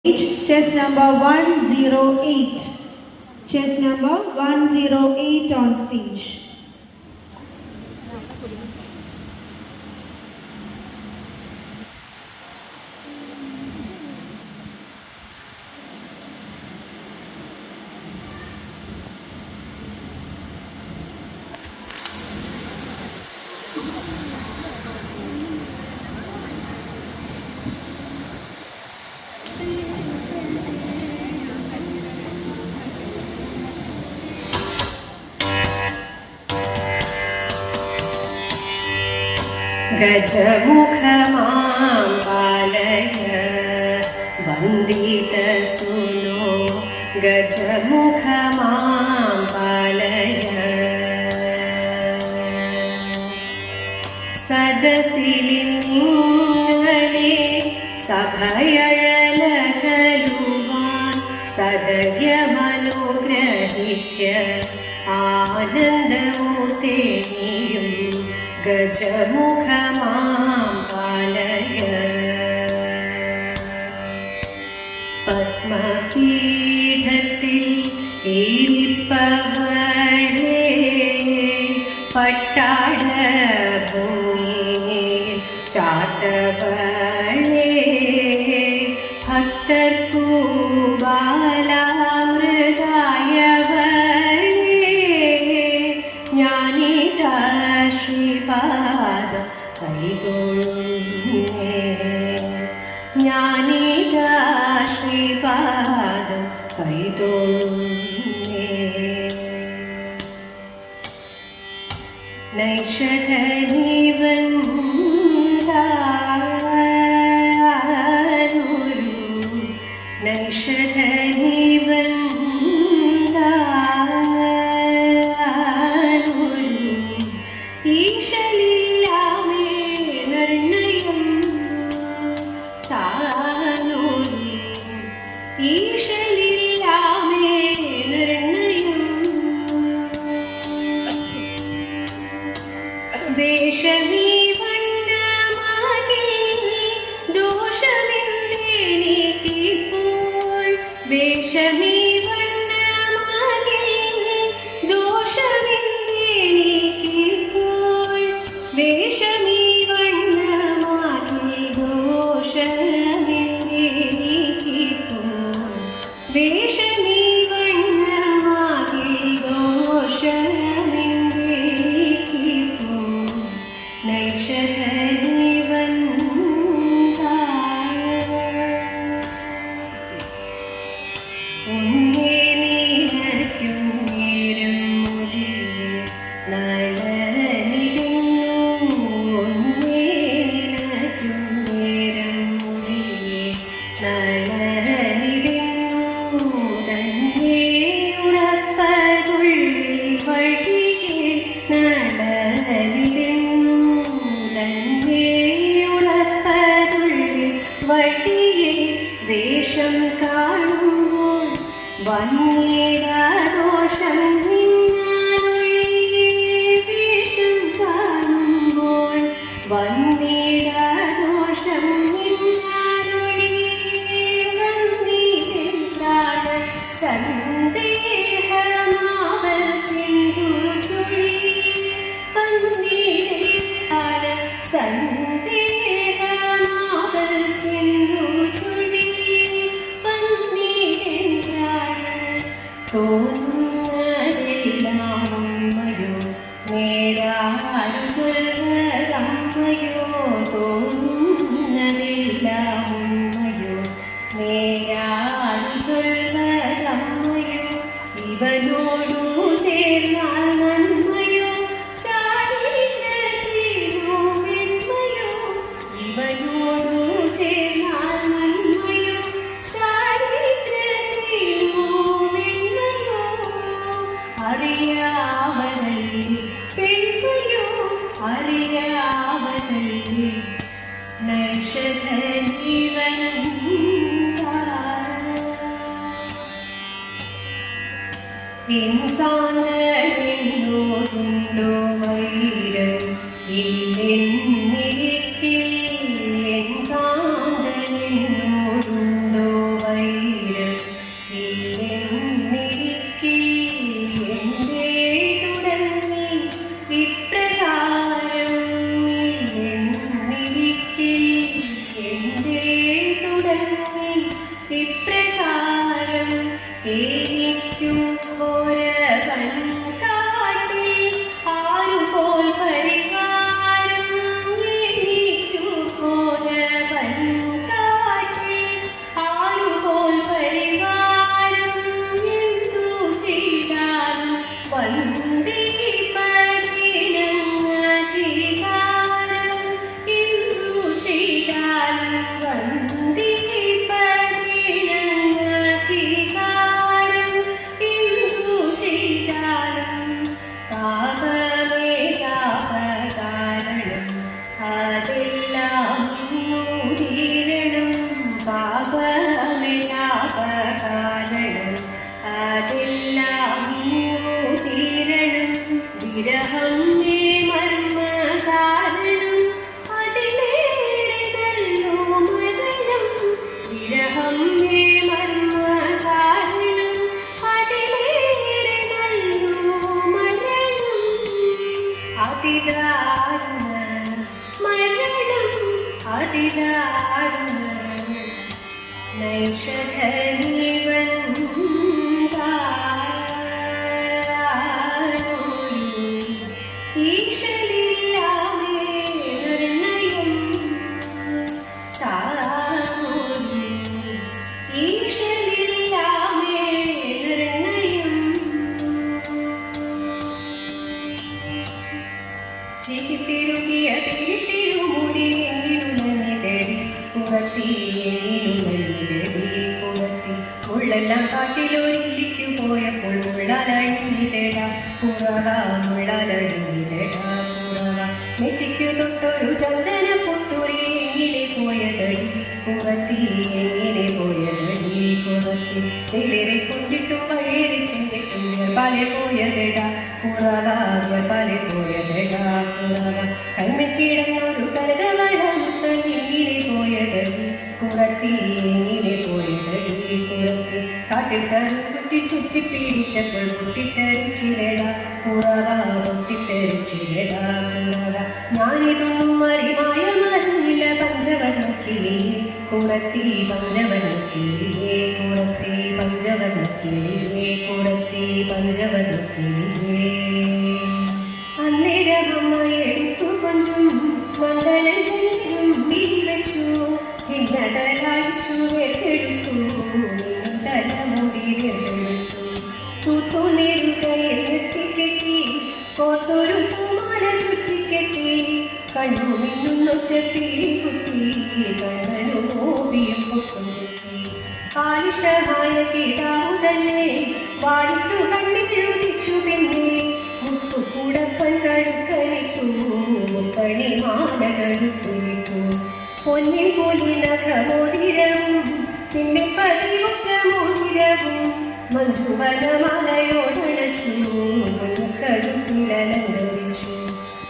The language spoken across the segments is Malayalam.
Chess number 108. Chess number 108 on stage. गजमुखमां पालय वन्दितसुनो गजमुखमां पालय सदसिलिङ्गले सभयळलकलुवान् सदयमनुग्रहिक्य आनन्दमूर्ते गजमुखमां पालय पद्मपीठத்தில் ஈரிப்பவளே பட்டாட பூமியில் சாத்தவளே பக்தர்க்கு பாலாமிருதாயவளே ஞானித ശ്രീപാദം കൈതൊഴുന്നേ ജ്ഞാനിത ശ്രീപാദം കൈതൊഴുന്നേ നൈഷധനീവൻ നൈഷധനീവൻ വേഷമീ വണ്ണമാകെ ദോഷമെന്തേനിക്കിപ്പോൾ വേഷമീ വണ്ണമാകെ ദോഷമെന്തേനിക്കിപ്പോൾ വേഷമീ വണ്ണമാകെ ദോഷമെന്തേനിക്കിപ്പോൾ വേഷമീ വണ്ണമാകെ നൈഷധനീവൻ ഒന്നേ നീനറ്റും നേരം മൊഴിയെ നളനിരുന്നു ഒന്നേ നീനറ്റും നേരം മൊഴിയെ നളനിരുന്നു തന്നെ ഉറപ്പതുള്ളിൽ വഴിയെ നളനിരുന്നു വഴിയെ വേഷം കാണുമ്പോൾ വന്നേരാദോഷം നിന്നാലൊഴിയെ വേഷം കാണുമ്പോൾ വന്നേരാദോഷം നിന്നാലൊഴിയെ വന്നീരെന്താണ് സന്ദേഹമാവൽ സിന്ധു ചൊഴി വന്നീരെന്താണ് സന്ദേഹമാവൽ സിന്ധു ചൊഴി വന്നീരെന്താണ് തോന്നുന്നതെല്ലാം ഉമ്മയോ നേരാരുള്ളതമ്മയോ തോന്നുന്നതെല്ലാം ഉമ്മയോ നേരാരുള്ളതമ്മയോ ഇവനോടു ചേർന്നാൽ നന്മയോ ചാരിത്രത്തിനോ വെണ്മയോ ഇവനോടു ചേർന്നാൽ നന്മയോ ചാരിത്രത്തിനോ വെണ്മയോ അറിയാവതല്ലേ പെൺമയോ അറിയാവതല്ലേ നൈഷധനീവൻ എന്നോടുണ്ടോ വൈരം ഇല്ലെന്നിരിക്കിൽ എന്നോടുണ്ടോ വൈരം ഇപ്രകാരം എനിക്കു ഘോരവൻ കാട്ടിൽ ആരുപോൽ പരിഹാരം എനിക്കു ഘോരവൻ കാട്ടിൽ ആരുപോൽ പരിഹാരം എന്തു ചെയ്താലും വന്ദിപ്പതിനധികാരം എന്തു ചെയ്താലും വന്ദിപ്പതിനധികാരം എന്തു ചെയ്താലും പാപമേ പാപകാരണം അതെല്ലാം തീരണം പാപമേ പാപകാരണം അതെല്ലാം തീരണം വിരഹം മേ മർമ്മ കാരണം അതിലേറെ നല്ലോ മരണം വിരഹം മേ മർമ്മ കാരണം അതിലേറെ നല്ലോ മരണം അതിദാരുണ മരണം അതിദാരുണ നൈഷധനീവൻ ഈശ്വരില്ലാമേ നിർണയം താമോരി ഈശ്വരില്ലാമേ നിർണയം ചിരിത്തിരുകിയ തിരിത്തിരുമുടി എങ്ങിനുലഞ്ഞിതടി പുറത്തി എങ്ങിനുലഞ്ഞിതടി പുറത്തി മുള്ളെല്ലാം കാട്ടിലൊരിക്കു പോയപ്പോൾ മുള്ളലഴിഞ്ഞിതട കുറവ മുള്ളലഴിഞ്ഞിതട കുറവ നെറ്റിക്കു തൊട്ടൊരു ചന്ദന പൊട്ടുരി എങ്ങനെ പോയതടി പുറത്തി എങ്ങനെ പോയതടി പുറത്തി വെളിരെ കൊണ്ടിട്ടും വഴിയേറി ചെന്നിട്ടും പല പോയതട കുറവ പല പോയതട കുറവ കൈമക്കിടന്നൊരു കനകവഴമുത്തൻ എങ്ങനെ പോയതടി കുറത്തി എങ്ങനെ പോയതടി കുറത്തി കാട്ടിൽ കറുകുറ്റി ചുറ്റി പിടിച്ചപ്പോൾ പൊട്ടിത്തെറിച്ചിരട കുറവ പൊട്ടിത്തെറിച്ചിരട കുറവ ഞാനിതൊന്നും അറിവായ മറിഞ്ഞില്ല പഞ്ചവർണ്ണക്കിളിയെ കുറത്തി പഞ്ചവർണ്ണക്കിളിയെ കുറത്തി പഞ്ചവർണ്ണക്കിളിയെ കുറത്തി പഞ്ചവർണ്ണക്കിളിയെ അന്നേരമമ്മ എടുത്തു കൊഞ്ചും മംഗളൻ കൊഞ്ചും വെച്ചു ഭിന്നതരായിച്ചു വെറുതെടുത്തു തലമുടി വെറുതെടുത്തു തൂത്തു നേടുകയിൽ നിർത്തിക്കെട്ടി കോർത്തൊരു പൂമാല ചുറ്റിക്കെട്ടി കണ്ണു മിന്നുന്നൊറ്റ പീലി കുത്തി കണ്ണനു ഓവിയം പൊട്ടുകുത്തി കാലിഷ്ടമായ കീടാവു തന്നെ വാടിത്തു കണ്ണിഴുതിച്ചു പിന്നെ മുത്തുകൂടപ്പൻ കടുക്കനിട്ടു മുത്തണി മാലകടുത്തുവിട്ടു പൊന്നിൻ പോലെ നഖമോതിരവും പിന്നെ പതിവുറ്റ മോതിരവും മഞ്ജുവനമാലയോടച്ചു കടുത്തിലലങ്കരിച്ചു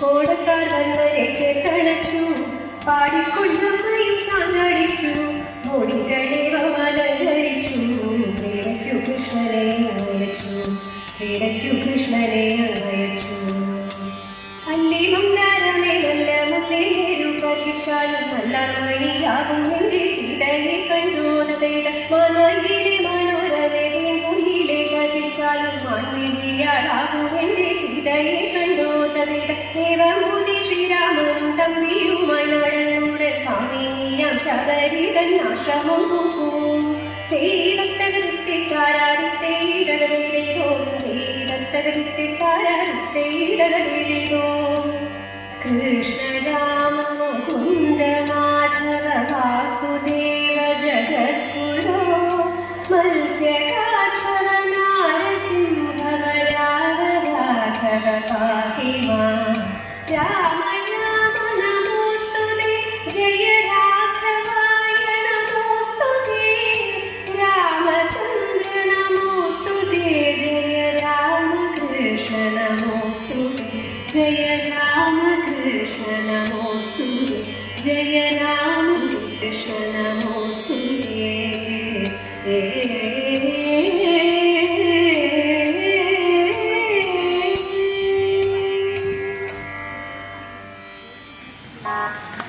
കോടക്കാർ വന്നരെ ചേർത്തണച്ചു പാടിക്കൊണ്ടമ്മയും താനടിച്ചു മോടികളേവലങ്കരിച്ചു ക്രീഡയ്ക്കു കൃഷ്ണനെ അയച്ചു ക്രീഡയ്ക്കു കൃഷ്ണനെ അയച്ചു അല്ലി മന്ദാരമേ നല്ല മുല്ലേരു പതിച്ചാലും നല്ല മണിയാകും എന്റെ സീതയെ കണ്ടോനതേത മാനോയിലെ മനോരമേ തേൻകുയിലെ കതിച്ചാലും മാൻവിഴിയാടാകും എന്റെ സീതയെ കണ്ടോനതേത ദേവമൂതി ശ്രീരാമനും തമ്പിയുമായി നടന്നൂടെ കാമിനിയാം ശബരിതൻ ആശ്രമം നോക്കും കൃഷ്ണ രാമ മുകുന്ദ മാധവ വാസുദേവ ജഗദ്ഗുരോ മത്സ്യകാക്ഷര നാരസിംഹ രാഘവ പാഹി മാം രാമ രാമ നമോസ്തുതേ ജയ രാഘവായ നമോസ്തുതേ രാമചന്ദ്ര നമോസ്തുതേ ജയ രാമകൃഷ്ണ നമോസ്തുതേ ജയ രാമകൃഷ്ണ നമോസ്തുതേ ജയ രാമകൃഷ്ണ നമോസ്തുതേ Thank you.